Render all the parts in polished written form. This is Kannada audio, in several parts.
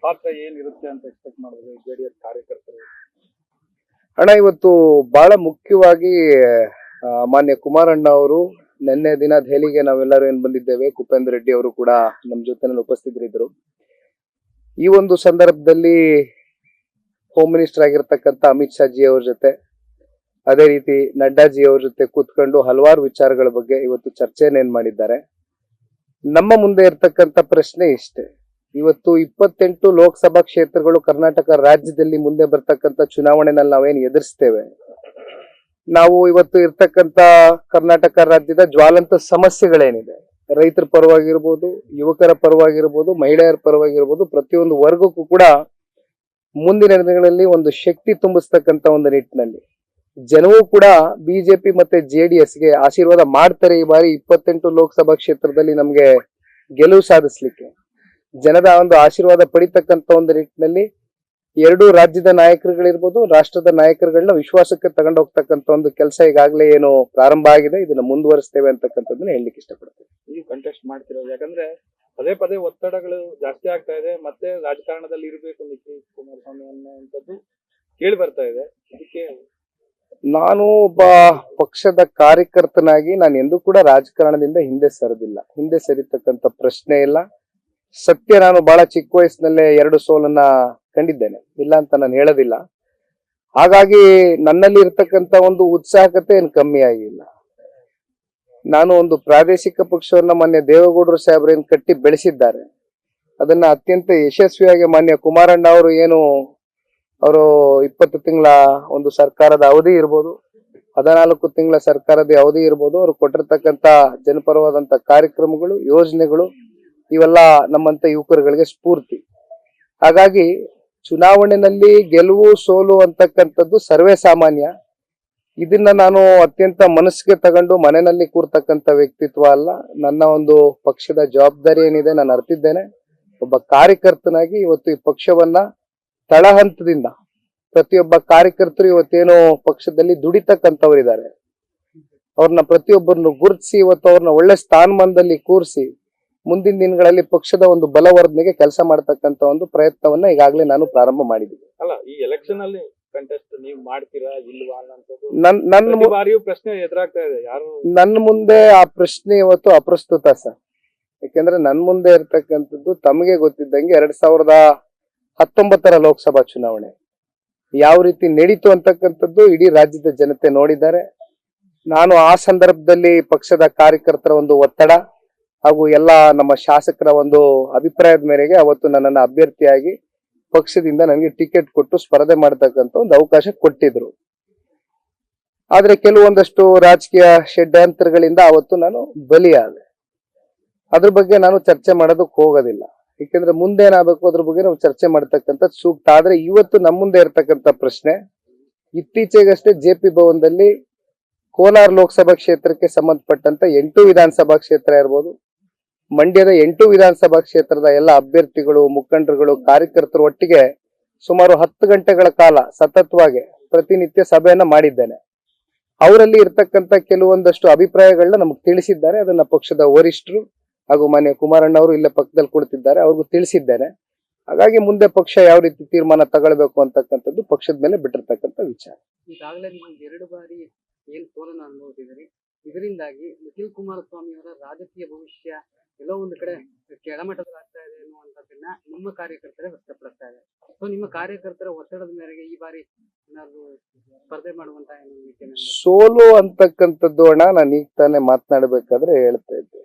ಪಾತ್ರ ಏನಿರುತ್ತೆ ಅಂತ ಎಕ್ಸ್ಪೆಕ್ಟ್ ಮಾಡಿದ್ರೆ ಜೆಡಿಎಸ್ ಕಾರ್ಯಕರ್ತರು? ಅಣ್ಣ, ಇವತ್ತು ಬಹಳ ಮುಖ್ಯವಾಗಿ ಮಾನ್ಯ ಕುಮಾರಣ್ಣ ಅವರು ನಿನ್ನೆ ದಿನ ದೆಹಲಿಗೆ ನಾವೆಲ್ಲರೂ ಏನ್ ಬಂದಿದ್ದೇವೆ, ಕುಪೇಂದ್ರ ರೆಡ್ಡಿ ಅವರು ಕೂಡ ನಮ್ಮ ಜೊತೆನಲ್ಲಿ ಉಪಸ್ಥಿತರಿದ್ದರು. ಈ ಒಂದು ಸಂದರ್ಭದಲ್ಲಿ ಹೋಮ್ ಮಿನಿಸ್ಟರ್ ಆಗಿರ್ತಕ್ಕಂಥ ಅಮಿತ್ ಶಾ ಜಿ ಅವ್ರ ಜೊತೆ, ಅದೇ ರೀತಿ ನಡ್ಡಾಜಿ ಅವ್ರ ಜೊತೆ ಕೂತ್ಕೊಂಡು ಹಲವಾರು ವಿಚಾರಗಳ ಬಗ್ಗೆ ಇವತ್ತು ಚರ್ಚೆಯನ್ನೇನ್ ಮಾಡಿದ್ದಾರೆ. ನಮ್ಮ ಮುಂದೆ ಇರ್ತಕ್ಕಂಥ ಪ್ರಶ್ನೆ ಇಷ್ಟೇ, ಇವತ್ತು 28 ಲೋಕಸಭಾ ಕ್ಷೇತ್ರಗಳು ಕರ್ನಾಟಕ ರಾಜ್ಯದಲ್ಲಿ ಮುಂದೆ ಬರ್ತಕ್ಕಂಥ ಚುನಾವಣೆನಲ್ಲಿ ನಾವೇನು ಎದುರಿಸ್ತೇವೆ, ನಾವು ಇವತ್ತು ಇರ್ತಕ್ಕಂಥ ಕರ್ನಾಟಕ ರಾಜ್ಯದ ಜ್ವಾಲಂತ ಸಮಸ್ಯೆಗಳೇನಿದೆ, ರೈತರ ಪರವಾಗಿರ್ಬೋದು, ಯುವಕರ ಪರವಾಗಿರ್ಬೋದು, ಮಹಿಳೆಯರ ಪರವಾಗಿರ್ಬೋದು, ಪ್ರತಿಯೊಂದು ವರ್ಗಕ್ಕೂ ಕೂಡ ಮುಂದಿನ ದಿನಗಳಲ್ಲಿ ಒಂದು ಶಕ್ತಿ ತುಂಬಿಸ್ತಕ್ಕಂಥ ಒಂದು ನಿಟ್ಟಿನಲ್ಲಿ ಜನವೂ ಕೂಡ ಬಿಜೆಪಿ ಮತ್ತೆ ಜೆಡಿಎಸ್ಗೆ ಆಶೀರ್ವಾದ ಮಾಡ್ತಾರೆ. ಈ ಬಾರಿ 28 ಲೋಕಸಭಾ ಕ್ಷೇತ್ರದಲ್ಲಿ ನಮ್ಗೆ ಗೆಲುವು ಸಾಧಿಸ್ಲಿಕ್ಕೆ ಜನದ ಒಂದು ಆಶೀರ್ವಾದ ಪಡಿತಕ್ಕಂಥ ಒಂದು ನಿಟ್ಟಿನಲ್ಲಿ ಎರಡೂ ರಾಜ್ಯದ ನಾಯಕರುಗಳಿರ್ಬೋದು, ರಾಷ್ಟ್ರದ ನಾಯಕರುಗಳನ್ನ ವಿಶ್ವಾಸಕ್ಕೆ ತಗೊಂಡು ಹೋಗ್ತಕ್ಕಂಥ ಒಂದು ಕೆಲಸ ಈಗಾಗಲೇ ಏನು ಪ್ರಾರಂಭ ಆಗಿದೆ, ಇದನ್ನ ಮುಂದುವರಿಸ್ತೇವೆ ಅಂತಕ್ಕಂಥದ್ದನ್ನ ಹೇಳಲಿಕ್ಕೆ ಇಷ್ಟಪಡ್ತೇವೆ. ನೀವು ಕಂಟೆಸ್ಟ್ ಮಾಡ್ತಿರೋದು ಯಾಕಂದ್ರೆ ಪದೇ ಪದೇ ಒತ್ತಡಗಳು ಜಾಸ್ತಿ ಆಗ್ತಾ ಇದೆ, ಮತ್ತೆ ರಾಜಕಾರಣದಲ್ಲಿ ಇರಬೇಕು ನಿತೀಶ್ ಕುಮಾರಸ್ವಾಮಿ ಅನ್ನುವಂಥದ್ದು ಕೇಳಿ ಬರ್ತಾ ಇದೆ. ಇದಕ್ಕೆ ನಾನು ಒಬ್ಬ ಪಕ್ಷದ ಕಾರ್ಯಕರ್ತನಾಗಿ ನಾನು ಎಂದೂ ಕೂಡ ರಾಜಕಾರಣದಿಂದ ಹಿಂದೆ ಸರಿದಿಲ್ಲ, ಹಿಂದೆ ಸರಿತಕ್ಕಂಥ ಪ್ರಶ್ನೆ ಇಲ್ಲ. ಸತ್ಯ, ನಾನು ಬಹಳ ಚಿಕ್ಕ ವಯಸ್ಸಿನಲ್ಲೇ 2 ಸೋಲನ್ನ ಕಂಡಿದ್ದೇನೆ, ಇಲ್ಲ ಅಂತ ನಾನು ಹೇಳೋದಿಲ್ಲ. ಹಾಗಾಗಿ ನನ್ನಲ್ಲಿ ಇರ್ತಕ್ಕಂಥ ಒಂದು ಉತ್ಸಾಹಕತೆ ಏನು ಕಮ್ಮಿ ಆಗಿಲ್ಲ. ನಾನು ಒಂದು ಪ್ರಾದೇಶಿಕ ಪಕ್ಷವನ್ನ ಮಾನ್ಯ ದೇವೇಗೌಡರು ಸಾಹೇಬ್ರೇನು ಕಟ್ಟಿ ಬೆಳೆಸಿದ್ದಾರೆ, ಅದನ್ನ ಅತ್ಯಂತ ಯಶಸ್ವಿಯಾಗಿ ಮಾನ್ಯ ಕುಮಾರಣ್ಣ ಅವರು ಏನು ಅವರು 20 ತಿಂಗಳ ಒಂದು ಸರ್ಕಾರದ ಅವಧಿ ಇರ್ಬೋದು, 14 ತಿಂಗಳ ಸರ್ಕಾರದ ಅವಧಿ ಇರ್ಬೋದು, ಅವರು ಕೊಟ್ಟಿರ್ತಕ್ಕಂಥ ಜನಪರವಾದಂತ ಕಾರ್ಯಕ್ರಮಗಳು, ಯೋಜನೆಗಳು ಇವೆಲ್ಲ ನಮ್ಮಂತ ಯುವಕರುಗಳಿಗೆ ಸ್ಫೂರ್ತಿ. ಹಾಗಾಗಿ ಚುನಾವಣೆಯಲ್ಲಿ ಗೆಲುವು ಸೋಲು ಅಂತಕ್ಕಂಥದ್ದು ಸರ್ವೇ ಸಾಮಾನ್ಯ. ಇದನ್ನ ನಾನು ಅತ್ಯಂತ ಮನಸ್ಸಿಗೆ ತಗೊಂಡು ಮನೆಯಲ್ಲಿ ಕೂರ್ತಕ್ಕಂಥ ವ್ಯಕ್ತಿತ್ವ ಅಲ್ಲ. ನನ್ನ ಒಂದು ಪಕ್ಷದ ಜವಾಬ್ದಾರಿ ಏನಿದೆ ನಾನು ಅರ್ತಿದ್ದೇನೆ. ಒಬ್ಬ ಕಾರ್ಯಕರ್ತನಾಗಿ ಇವತ್ತು ಈ ಪಕ್ಷವನ್ನ ತಳಹಂತದಿಂದ ಪ್ರತಿಯೊಬ್ಬ ಕಾರ್ಯಕರ್ತರು ಇವತ್ತೇನೋ ಪಕ್ಷದಲ್ಲಿ ದುಡಿತಕ್ಕಂಥವ್ರಿದ್ದಾರೆ, ಅವ್ರನ್ನ ಪ್ರತಿಯೊಬ್ಬರನ್ನು ಗುರುತಿಸಿ ಇವತ್ತು ಅವ್ರನ್ನ ಒಳ್ಳೆ ಸ್ಥಾನಮಾನದಲ್ಲಿ ಕೂರಿಸಿ ಮುಂದಿನ ದಿನಗಳಲ್ಲಿ ಪಕ್ಷದ ಒಂದು ಬಲವರ್ಧನೆಗೆ ಕೆಲಸ ಮಾಡತಕ್ಕಂತ ಒಂದು ಪ್ರಯತ್ನವನ್ನ ಈಗಾಗಲೇ ನಾನು ಪ್ರಾರಂಭ ಮಾಡಿದ್ದೀನಿ. ಅಲ್ಲ, ಈ ಎಲೆಕ್ಷನ್ ಅಲ್ಲಿ ಕಂಟೆಸ್ಟ್ ನೀವು ಮಾಡ್ತೀರಾ ಇಲ್ವಾ ಅನ್ನೋದು ಬಾರಿಯೂ ಪ್ರಶ್ನೆ ಎದುರಾಗ್ತಾ ಇದೆ. ಯಾರು ನನ್ನ ಮುಂದೆ ಆ ಪ್ರಶ್ನೆ ಇವತ್ತು ಅಪ್ರಸ್ತುತ ಸರ್. ಯಾಕೆಂದ್ರೆ ನನ್ನ ಮುಂದೆ ಇರ್ತಕ್ಕಂಥದ್ದು ತಮಗೆ ಗೊತ್ತಿದ್ದಂಗೆ 2019 ಲೋಕಸಭಾ ಚುನಾವಣೆ ಯಾವ ರೀತಿ ನಡೀತು ಅಂತಕ್ಕಂಥದ್ದು ಇಡೀ ರಾಜ್ಯದ ಜನತೆ ನೋಡಿದ್ದಾರೆ. ನಾನು ಆ ಸಂದರ್ಭದಲ್ಲಿ ಪಕ್ಷದ ಕಾರ್ಯಕರ್ತರ ಒಂದು ಒತ್ತಡ ಹಾಗೂ ಎಲ್ಲ ನಮ್ಮ ಶಾಸಕರ ಒಂದು ಅಭಿಪ್ರಾಯದ ಮೇರೆಗೆ ಅವತ್ತು ನನ್ನನ್ನು ಅಭ್ಯರ್ಥಿಯಾಗಿ ಪಕ್ಷದಿಂದ ನನಗೆ ಟಿಕೆಟ್ ಕೊಟ್ಟು ಸ್ಪರ್ಧೆ ಮಾಡತಕ್ಕಂತ ಒಂದು ಅವಕಾಶ ಕೊಟ್ಟಿದ್ರು. ಆದ್ರೆ ಕೆಲವೊಂದಷ್ಟು ರಾಜಕೀಯ ಷಡ್ಯಂತ್ರಗಳಿಂದ ಅವತ್ತು ನಾನು ಬಲಿಯಾದೆ. ಅದ್ರ ಬಗ್ಗೆ ನಾನು ಚರ್ಚೆ ಮಾಡೋದಕ್ಕೆ ಹೋಗೋದಿಲ್ಲ, ಯಾಕೆಂದ್ರೆ ಮುಂದೆ ಏನಾಗಬೇಕು ಅದ್ರ ಬಗ್ಗೆ ನಾವು ಚರ್ಚೆ ಮಾಡ್ತಕ್ಕಂಥ ಸೂಕ್ತ. ಆದ್ರೆ ಇವತ್ತು ನಮ್ಮ ಮುಂದೆ ಇರ್ತಕ್ಕಂಥ ಪ್ರಶ್ನೆ, ಇತ್ತೀಚೆಗಷ್ಟೇ JP ಭವನದಲ್ಲಿ ಕೋಲಾರ ಲೋಕಸಭಾ ಕ್ಷೇತ್ರಕ್ಕೆ ಸಂಬಂಧಪಟ್ಟಂತ 8 ವಿಧಾನಸಭಾ ಕ್ಷೇತ್ರ ಇರ್ಬೋದು, ಮಂಡ್ಯದ 8 ವಿಧಾನಸಭಾ ಕ್ಷೇತ್ರದ ಎಲ್ಲ ಅಭ್ಯರ್ಥಿಗಳು, ಮುಖಂಡರುಗಳು, ಕಾರ್ಯಕರ್ತರು ಒಟ್ಟಿಗೆ ಸುಮಾರು 10 ಗಂಟೆಗಳ ಕಾಲ ಸತತವಾಗಿ ಪ್ರತಿನಿತ್ಯ ಸಭೆಯನ್ನ ಮಾಡಿದ್ದೇನೆ. ಅವರಲ್ಲಿ ಇರ್ತಕ್ಕಂಥ ಕೆಲವೊಂದಷ್ಟು ಅಭಿಪ್ರಾಯಗಳನ್ನ ನಮಗೆ ತಿಳಿಸಿದ್ದಾರೆ. ಅದನ್ನ ಪಕ್ಷದ ವರಿಷ್ಠರು ಹಾಗೂ ಮಾನ್ಯ ಕುಮಾರಣ್ಣ ಅವರು ಇಲ್ಲೇ ಪಕ್ಕದಲ್ಲಿ ಕುಳಿತಿದ್ದಾರೆ, ಅವ್ರಿಗೂ ತಿಳಿಸಿದ್ದೇನೆ. ಹಾಗಾಗಿ ಮುಂದೆ ಪಕ್ಷ ಯಾವ ರೀತಿ ತೀರ್ಮಾನ ತಗೊಳ್ಬೇಕು ಅಂತಕ್ಕಂಥದ್ದು ಪಕ್ಷದ ಮೇಲೆ ಬಿಟ್ಟಿರ್ತಕ್ಕಂಥ ವಿಚಾರ. ಈಗಾಗಲೇ ನೀವು 2 ಬಾರಿ ಏನ್ ಸೋಲನ್ನು ಅನುಭವಿಸಿದ್ರಿ, ಇದರಿಂದಾಗಿ ನಿಖಿಲ್ ಕುಮಾರಸ್ವಾಮಿ ಅವರ ರಾಜಕೀಯ ಭವಿಷ್ಯ ಎಲ್ಲೋ ಒಂದು ಕಡೆ ಕೆಳಮಟ್ಟದಲ್ಲಾಗ್ತಾ ಇದೆ ಅನ್ನುವಂಥದ್ದನ್ನ ನಿಮ್ಮ ಕಾರ್ಯಕರ್ತರೇ ವ್ಯಕ್ತಪಡಿಸ್ತಾ ಇದೆ. ಸೊ ನಿಮ್ಮ ಕಾರ್ಯಕರ್ತರ ಒತ್ತಡದ ಮೇರೆಗೆ ಈ ಬಾರಿ ಏನಾದ್ರು ಸ್ಪರ್ಧೆ ಮಾಡುವಂತ ಸೋಲು ಅಂತಕ್ಕಂಥದ್ದು ಅಣ್ಣ, ನಾನು ಈಗ ತಾನೇ ಮಾತನಾಡಬೇಕಾದ್ರೆ ಹೇಳ್ತಾ ಇದ್ದೆ,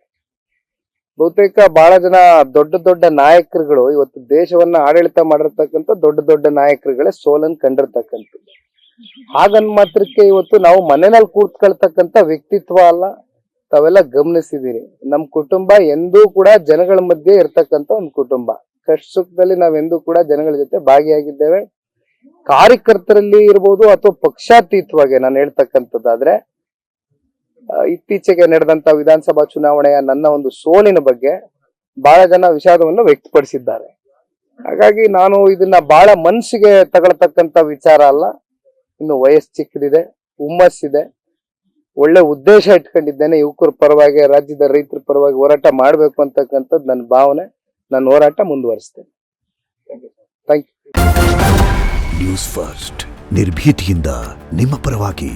ಬಹುತೇಕ ಬಹಳ ಜನ ದೊಡ್ಡ ದೊಡ್ಡ ನಾಯಕರುಗಳು ಇವತ್ತು ದೇಶವನ್ನ ಆಡಳಿತ ಮಾಡಿರ್ತಕ್ಕಂಥ ದೊಡ್ಡ ದೊಡ್ಡ ನಾಯಕರುಗಳೇ ಸೋಲನ್ನು ಕಂಡಿರ್ತಕ್ಕಂಥದ್ದು. ಹಾಗನ್ ಮಾತ್ರಕ್ಕೆ ಇವತ್ತು ನಾವು ಮನೆಯಲ್ಲಿ ಕೂತ್ಕೊಳ್ತಕ್ಕಂಥ ವ್ಯಕ್ತಿತ್ವ ಅಲ್ಲ. ತಾವೆಲ್ಲ ಗಮನಿಸಿದೀರಿ, ನಮ್ ಕುಟುಂಬ ಎಂದೂ ಕೂಡ ಜನಗಳ ಮಧ್ಯೆ ಇರ್ತಕ್ಕಂಥ ಒಂದು ಕುಟುಂಬ. ಕಷ್ಟ ಸುಖದಲ್ಲಿ ನಾವೆಂದೂ ಕೂಡ ಜನಗಳ ಜೊತೆ ಭಾಗಿಯಾಗಿದ್ದೇವೆ. ಕಾರ್ಯಕರ್ತರಲ್ಲಿ ಇರ್ಬೋದು ಅಥವಾ ಪಕ್ಷಾತೀತವಾಗಿ ನಾನು ಹೇಳ್ತಕ್ಕಂಥದ್ದಾದ್ರೆ, ಇತ್ತೀಚೆಗೆ ನಡೆದಂತ ವಿಧಾನಸಭಾ ಚುನಾವಣೆಯ ನನ್ನ ಒಂದು ಸೋಲಿನ ಬಗ್ಗೆ ಬಹಳ ಜನ ವಿಷಾದವನ್ನು ವ್ಯಕ್ತಪಡಿಸಿದ್ದಾರೆ. ಹಾಗಾಗಿ ನಾನು ಇದನ್ನ ಬಹಳ ಮನಸ್ಸಿಗೆ ತಗೊಳ್ತಕ್ಕಂಥ ವಿಚಾರ ಅಲ್ಲ. ಇನ್ನು ವಯಸ್ಸು ಚಿಕ್ಕದಿದೆ, ಹುಮ್ಮಸ್ಸಿದೆ, ಒಳ್ಳೆ ಉದ್ದೇಶ ಇಟ್ಕೊಂಡಿದ್ದೇನೆ. ಯುವಕರ ಪರವಾಗಿ, ರಾಜ್ಯದ ರೈತರ ಪರವಾಗಿ ಹೋರಾಟ ಮಾಡ್ಬೇಕು ಅಂತಕ್ಕಂಥದ್ದು ನನ್ನ ಭಾವನೆ. ನಾನು ಹೋರಾಟ ಮುಂದುವರಿಸ್ತೇನೆ. Thank you. ನ್ಯೂಸ್ ಫಸ್ಟ್ ನಿರ್ಭೀತಿಯಿಂದ ನಿಮ್ಮ ಪರವಾಗಿ.